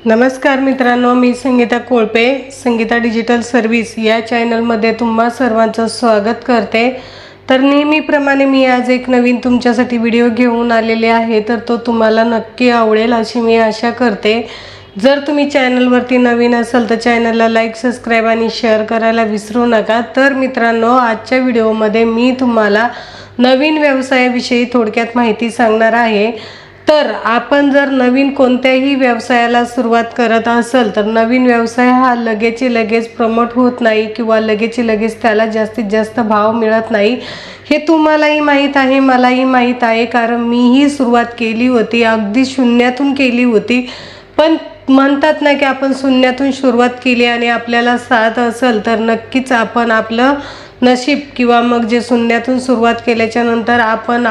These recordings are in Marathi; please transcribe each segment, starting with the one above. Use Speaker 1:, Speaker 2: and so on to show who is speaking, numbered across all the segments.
Speaker 1: नमस्कार मित्रांनो, मी संगीता कोळपे, संगीता डिजिटल सर्व्हिस या चॅनलमध्ये तुम्हा सर्वांचं स्वागत करते। तर नेहमीप्रमाणे मी आज एक नवीन तुमच्यासाठी व्हिडिओ घेऊन आलेले आहे, तर तो तुम्हाला नक्की आवडेल अशी मी आशा करते। जर तुम्ही चॅनलवरती नवीन असाल तर चॅनलला लाईक, सबस्क्राइब आणि शेअर करायला विसरू नका। तर मित्रांनो, आजच्या व्हिडिओमध्ये मी तुम्हाला नवीन व्यवसायाविषयी थोडक्यात माहिती सांगणार आहे। तर आपण जर नवीन कोणत्याही व्यवसायाला सुरुवात करत असेल तर नवीन व्यवसाय हा लगेच प्रमोट होत नाही किंवा लगेच त्याला जास्तीत जास्त भाव मिळत नाही। हे तुम्हालाही माहीत आहे, मलाही माहीत आहे, कारण मीही सुरुवात केली होती, अगदी शून्यातून केली होती। पण म्हणतात ना की आपण शून्यातून सुरुवात केली आणि आपल्याला साथ असेल तर नक्कीच आपण आपलं नशीब किंवा मग जे शून्यातून सुरुवात केल्याच्या नंतर आपण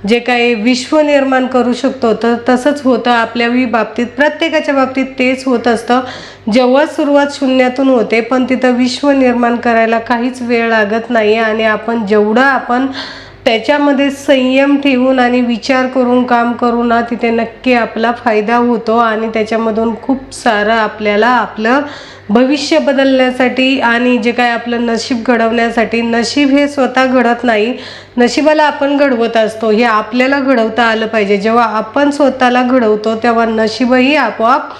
Speaker 1: जे काही विश्व निर्माण करू शकतो। तर तसंच होतं आपल्याही बाबतीत, प्रत्येकाच्या बाबतीत तेच होत असतं। जेव्हा सुरुवात शून्यातून होते पण तिथं विश्व निर्माण करायला काहीच वेळ लागत नाही आणि आपण जेवढं आपण त्याच्यामध्ये संयम ठेवून आणि विचार करून काम करू ना, तिथे नक्की आपला फायदा होतो आणि त्याच्यामधून खूप सारं आपल्याला आपलं भविष्य बदलण्यासाठी आणि जे काय आपलं नशीब घडवण्यासाठी, नशीब हे स्वतः घडत नाही, नशिबाला आपण घडवत असतो। हे आपल्याला घडवता आलं पाहिजे। जेव्हा आपण स्वतःला घडवतो तेव्हा नशीबही आपोआप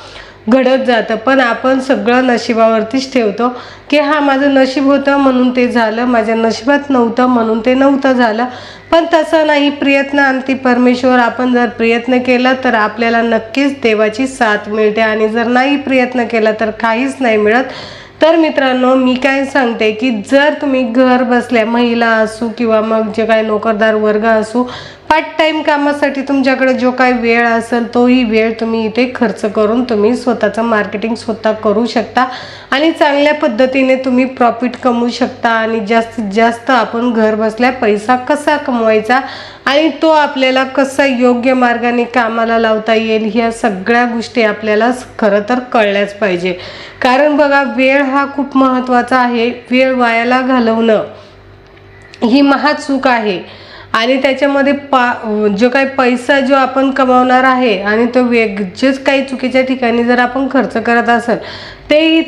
Speaker 1: घडत जातं। पण आपण सगळं नशिबावरतीच ठेवतो की हा माझं नशीब होतं म्हणून ते झालं, माझ्या नशिबात नव्हतं म्हणून ते नव्हतं झालं। पण तसं नाही, प्रयत्न आणती परमेश्वर। आपण जर प्रयत्न केला तर आपल्याला नक्कीच देवाची साथ मिळते आणि जर नाही प्रयत्न केला तर काहीच नाही मिळत। तर मित्रांनो, मी काय सांगते की जर तुम्ही घर बसल्या, महिला असो किंवा मग जे काय नोकरदार वर्ग असो, पार्ट टाइम कामासाठी तुमच्याकडे जो काही वेळ असेल तोही वेळ तुम्ही इथे खर्च करून तुम्ही स्वतःचं मार्केटिंग स्वतः करू शकता आणि चांगल्या पद्धतीने तुम्ही प्रॉफिट कमवू शकता। आणि जास्तीत जास्त आपण घर बसल्या पैसा कसा कमवायचा आणि तो आपल्याला कसा योग्य मार्गाने कामाला लावता येईल, ह्या सगळ्या गोष्टी आपल्याला खरं तर कळल्याच पाहिजे। कारण बघा, वेळ हा खूप महत्त्वाचा आहे। वेळ वायाला घालवणं ही महाचूक आहे आणि त्याच्यामध्ये जो काही पैसा जो आपण कमावणार आहे आणि तो जेच काही चुकीच्या ठिकाणी जर आपण खर्च करत असेल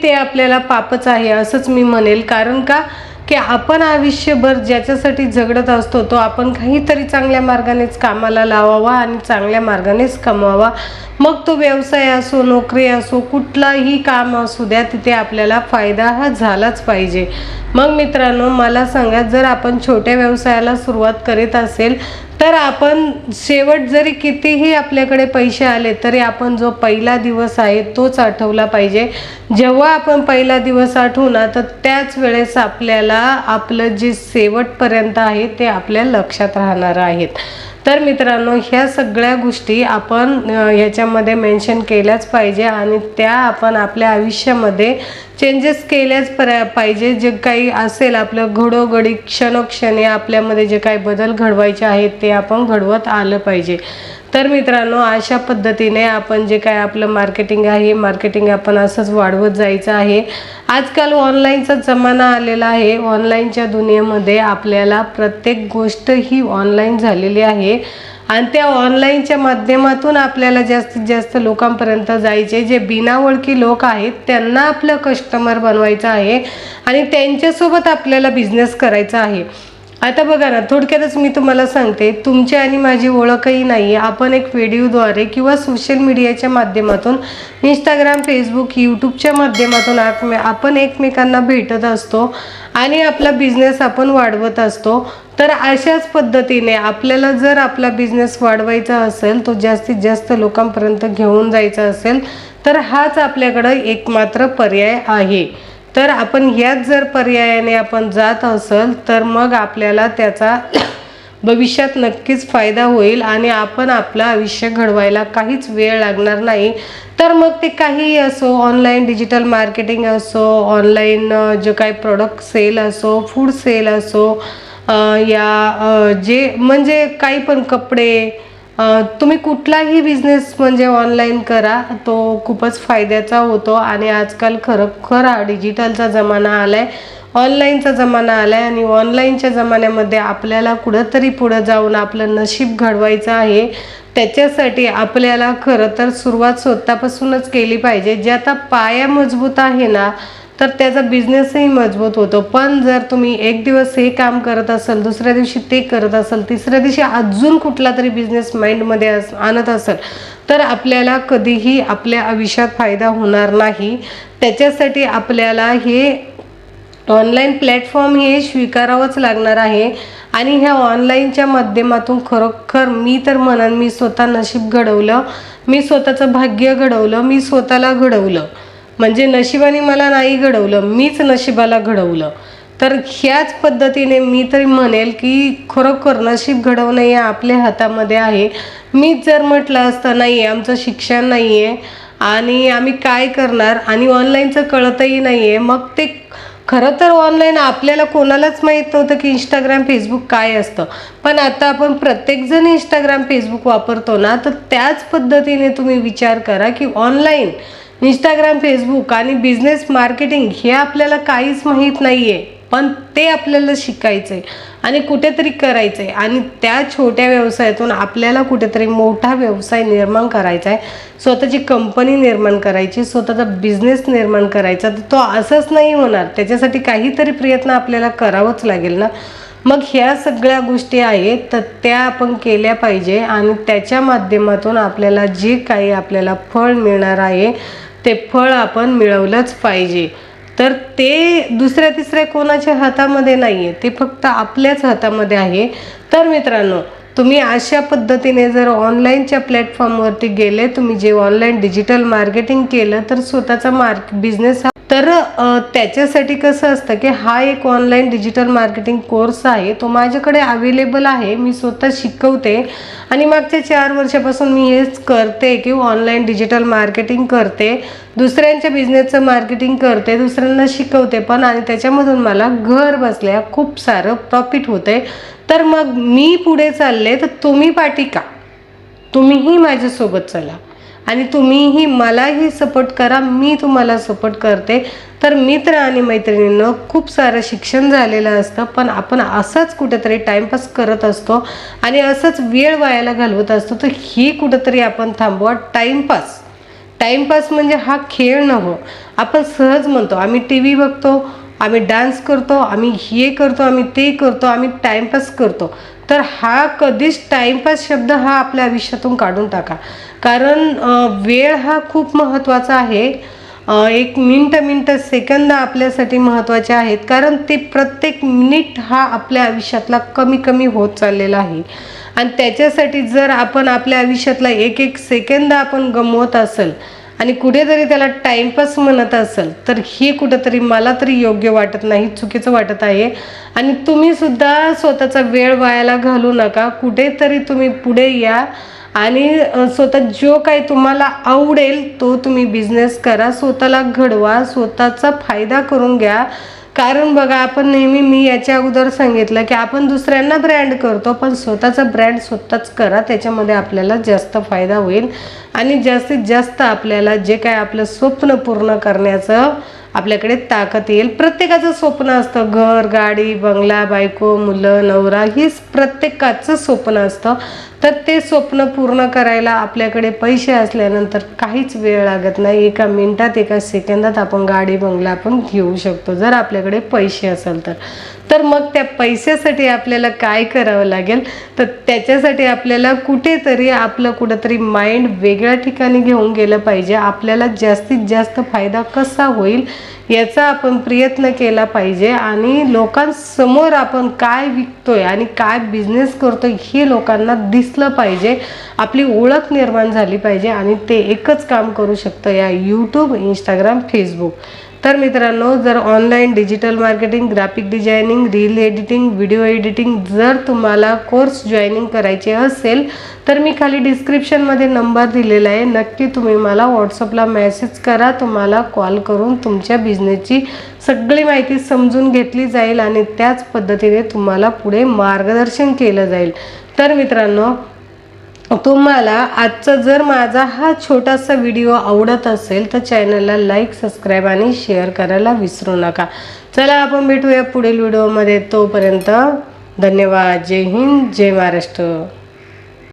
Speaker 1: ते आपल्याला पापच आहे असंच मी म्हणेल। कारण का की आपण आयुष्यभर ज्याच्यासाठी झगडत असतो तो आपण काहीतरी चांगल्या मार्गानेच कामाला लावावा आणि चांगल्या मार्गानेच कमवावा। मग तो व्यवसाय असो, नोकरी असो, कुठलाही काम असू द्या, तिथे आपल्याला फायदा हा झालाच पाहिजे। मग मित्रांनो, मला सांगा, जर आपण छोट्या व्यवसायाला सुरुवात करीत असेल तर आपण शेवट जरी कितीही आपल्याकडे पैसे आले तरी आपण जो पहिला दिवस आहे तोच आठवला पाहिजे। जेव्हा आपण पहिला दिवस आठवू ना, तर त्याच वेळेस आपल्याला आपलं जे शेवटपर्यंत आहे ते आपल्या लक्षात राहणार आहेत। तर मित्रांनो, ह्या सगळ्या गोष्टी आपण ह्याच्यामध्ये मेन्शन केल्याच पाहिजे आणि त्या आपण आपल्या आयुष्यामध्ये चेंजेस केल्याच पाहिजे। जे काही असेल आपलं घडोघडी क्षणोक्षणी आपल्यामध्ये जे काही बदल घडवायचे आहेत ते आपण घडवत आलं पाहिजे। तर मित्रांनो, अशा पद्धतीने आपण जे काय आपलं मार्केटिंग आहे, मार्केटिंग आपण असंच वाढवत जायचं आहे। आजकाल ऑनलाईनचा जमाना आलेला आहे। ऑनलाईनच्या दुनियेमध्ये आपल्याला प्रत्येक गोष्ट ही ऑनलाईन झालेली आहे आणि त्या ऑनलाईनच्या माध्यमातून आपल्याला जास्तीत जास्त लोकांपर्यंत जायचे। जे बिनाओळखी लोक आहेत त्यांना आपलं कस्टमर बनवायचं आहे आणि त्यांच्यासोबत आपल्याला बिझनेस करायचा आहे। आता बघा ना, थोडक्यातच मी तुम्हाला सांगते, तुमची आणि माझी ओळखही नाही। आपण एक व्हिडिओद्वारे किंवा सोशल मीडियाच्या माध्यमातून, इंस्टाग्राम, फेसबुक, यूट्यूबच्या माध्यमातून आपण एकमेकांना भेटत असतो आणि आपला बिझनेस आपण वाढवत असतो। तर अशाच पद्धतीने आपल्याला जर आपला बिझनेस वाढवायचा असेल, तो जास्तीत जास्त लोकांपर्यंत घेऊन जायचा असेल तर हाच आपल्याकडे एकमात्र पर्याय आहे। तर आपण ह्याच जर पर्यायाने आपण जात असेल तर मग आपल्याला त्याचा भविष्यात नक्कीच फायदा होईल आणि आपण आपलं आयुष्य घडवायला काहीच वेळ लागणार नाही। तर मग ते काहीही असो, ऑनलाईन डिजिटल मार्केटिंग असो, ऑनलाईन जो काही प्रोडक्ट सेल असो, फूड सेल असो, या जे म्हणजे काही पण कपडे, तुम्ही कुठलाही बिझनेस म्हणजे ऑनलाईन करा, तो खूपच फायद्याचा होतो। आणि आजकाल खरोखर हा डिजिटलचा जमाना आलाय। ऑनलाईनचा जमाना आला आहे आणि ऑनलाईनच्या जमान्यामध्ये आपल्याला कुठंतरी पुढं जाऊन आपलं नशीब घडवायचं आहे. त्याच्यासाठी आपल्याला खरं तर सुरुवात स्वतःपासूनच केली पाहिजे. जे आता पाया मजबूत आहे ना, तर त्याचा बिझनेसही मजबूत होतो. पण जर तुम्ही एक दिवस हे काम करत असाल, दुसऱ्या दिवशी ते करत असाल, तिसऱ्या दिवशी अजून कुठला तरी बिझनेस माइंडमध्ये आणत असाल, तर आपल्याला कधीही आपल्या आयुष्यात फायदा होणार नाही. त्याच्यासाठी आपल्याला हे ऑनलाईन प्लॅटफॉर्म हे स्वीकारावंच लागणार आहे. आणि ह्या ऑनलाईनच्या माध्यमातून खरोखर मी तर म्हणन, मी स्वतः नशीब घडवलं, मी स्वतःचं भाग्य घडवलं, मी स्वतःला घडवलं. म्हणजे नशिबाने मला नाही घडवलं, मीच नशिबाला घडवलं. तर ह्याच पद्धतीने मी तरी म्हणेल की खरोखर नशीब घडवणं हे आपल्या हातामध्ये आहे. मीच जर म्हटलं असतं नाही आमचं शिक्षण नाही आहे आणि आम्ही काय करणार आणि ऑनलाईनचं कळतही नाही आहे, मग ते खरं तर ऑनलाईन आपल्याला कोणालाच माहीत नव्हतं की इंस्टाग्राम फेसबुक काय असतं. पण आता आपण प्रत्येकजण इंस्टाग्राम फेसबुक वापरतो ना, तर त्याच पद्धतीने तुम्ही विचार करा की ऑनलाईन इंस्टाग्राम फेसबुक आणि बिझनेस मार्केटिंग हे आपल्याला काहीच माहीत नाही आहे, पण ते आपल्याला शिकायचं आहे आणि कुठेतरी करायचं आहे. आणि त्या छोट्या व्यवसायातून आपल्याला कुठेतरी मोठा व्यवसाय निर्माण करायचा आहे, स्वतःची कंपनी निर्माण करायची, स्वतःचा बिझनेस निर्माण करायचा. तर तो असंच नाही होणार, त्याच्यासाठी काहीतरी प्रयत्न आपल्याला करावंच लागेल ना. मग ह्या सगळ्या गोष्टी आहेत तर त्या आपण केल्या पाहिजे आणि त्याच्या माध्यमातून आपल्याला जे काही आपल्याला फळ मिळणार आहे ते फळ आपण मिळवलंच पाहिजे. तर ते दुसऱ्या तिसऱ्या कोणाच्या हातामध्ये नाही आहे, ते फक्त आपल्याच हातामध्ये आहे. तर मित्रांनो, तुम्ही अशा पद्धतीने जर ऑनलाईनच्या प्लॅटफॉर्मवरती गेले, तुम्ही जे ऑनलाईन डिजिटल मार्केटिंग केलं तर स्वतःचा बिझनेस तर त्याच्यासाठी कसं असतं की हा एक ऑनलाईन डिजिटल मार्केटिंग कोर्स आहे, तो माझ्याकडे अवेलेबल आहे. मी स्वतः शिकवते आणि मागच्या 4 वर्षापासून मी हेच करते की ऑनलाईन डिजिटल मार्केटिंग करते, दुसऱ्यांच्या बिझनेसचं मार्केटिंग करते, दुसऱ्यांना शिकवते पण, आणि त्याच्यामधून मला घर बसल्या खूप सारं प्रॉफिट होतंय. तर मग मी पुढे चालले, तर तुम्ही पाठी का? तुम्हीही माझ्यासोबत चला आणि तुम्हीही मलाही सपोर्ट करा, मी तुम्हाला सपोर्ट करते. तर मित्र आणि मैत्रिणींनो, खूप सारं शिक्षण झालेलं असतं, पण आपण असंच कुठेतरी टाईमपास करत असतो आणि असंच वेळ वायाला घालवत असतो. तर ही कुठेतरी आपण थांबवा. टाईमपास म्हणजे हा खेळ नव्हे. आपण सहज म्हणतो, आम्ही टी व्ही बघतो, आम्ही डान्स करतो, आम्ही हे करतो, आम्ही ते करतो, आम्ही टाईमपास करतो. तर हा कधीच टाईमपास शब्द हा आपल्या आयुष्यातून काढून टाका. कारण वेळ हा खूप महत्त्वाचा आहे. एक मिनटं सेकंद आपल्यासाठी महत्त्वाचे आहेत, कारण ते प्रत्येक मिनिट हा आपल्या आयुष्यातला कमी कमी होत चाललेला आहे. आणि त्याच्यासाठी जर आपण आपल्या आयुष्यातला एक एक सेकंद आपण गमवत असेल आणि कुठेतरी त्याला टाईमपास म्हणत असेल, तर हे कुठेतरी मला तरी योग्य वाटत नाही, चुकीचं वाटत आहे. आणि तुम्ही सुद्धा स्वतःचा वेळ वायाला घालू नका. कुठेतरी तुम्ही पुढे या आणि स्वतः जो काही तुम्हाला आवडेल तो तुम्ही बिझनेस करा, स्वतःला घडवा, स्वतःचा फायदा करून घ्या. कारण बघा, आपण नेहमी, मी याच्या अगोदर सांगितलं की आपण दुसऱ्यांना ब्रँड करतो, पण स्वतःचा ब्रँड स्वतःच करा, त्याच्यामध्ये आपल्याला जास्त फायदा होईल आणि जास्तीत जास्त आपल्याला जे काय आपलं स्वप्न पूर्ण करण्याचं आपल्याकडे ताकद येईल. प्रत्येकाचं स्वप्न असतं, घर, गाडी, बंगला, बायको, मुलं, नवरा, हे प्रत्येकाचं स्वप्न असतं. तर ते स्वप्न पूर्ण करायला आपल्याकडे पैसे असल्यानंतर काहीच वेळ लागत नाही. एका मिनिटात, एका सेकंदात आपण गाडी, बंगला आपण घेऊ शकतो, जर आपल्याकडे पैसे असेल तर. तर मग त्या पैशासाठी आपल्याला काय करावं लागेल, तर त्याच्यासाठी आपल्याला कुठेतरी माइंड वेगळ्या ठिकाणी घेऊन गेलं पाहिजे. आपल्याला जास्तीत जास्त फायदा कसा होईल याचा आपण प्रयत्न केला पाहिजे आणि लोकांसमोर आपण काय विकतोय आणि काय बिझनेस करतोय हे लोकांना दिसलं पाहिजे. आपली ओळख निर्माण झाली पाहिजे आणि ते एकच काम करू शकतं, या यूट्यूब, इंस्टाग्राम, फेसबुक. तर मित्रांनो, जर online digital marketing, graphic designing, reel editing, video editing जर तुम्हाला कोर्स जॉईनिंग करायचे असेल, तर मी खाली डिस्क्रिप्शनमध्ये नंबर दिलेला आहे, नक्की तुम्ही मला व्हॉट्सअपला मेसेज करा. तुम्हाला कॉल करून तुमच्या बिझनेसची सगळी माहिती समजून घेतली जाईल आणि त्याच पद्धतीने तुम्हाला पुढे मार्गदर्शन केलं जाईल. तर मित्रांनो, तुम्हाला आजचा जर माझा हा छोटासा व्हिडिओ आवडत असेल तर चॅनलला लाईक, सबस्क्राईब आणि शेअर करायला विसरू नका. चला आपण भेटूया पुढील व्हिडिओमध्ये. तोपर्यंत धन्यवाद. जय हिंद, जय महाराष्ट्र.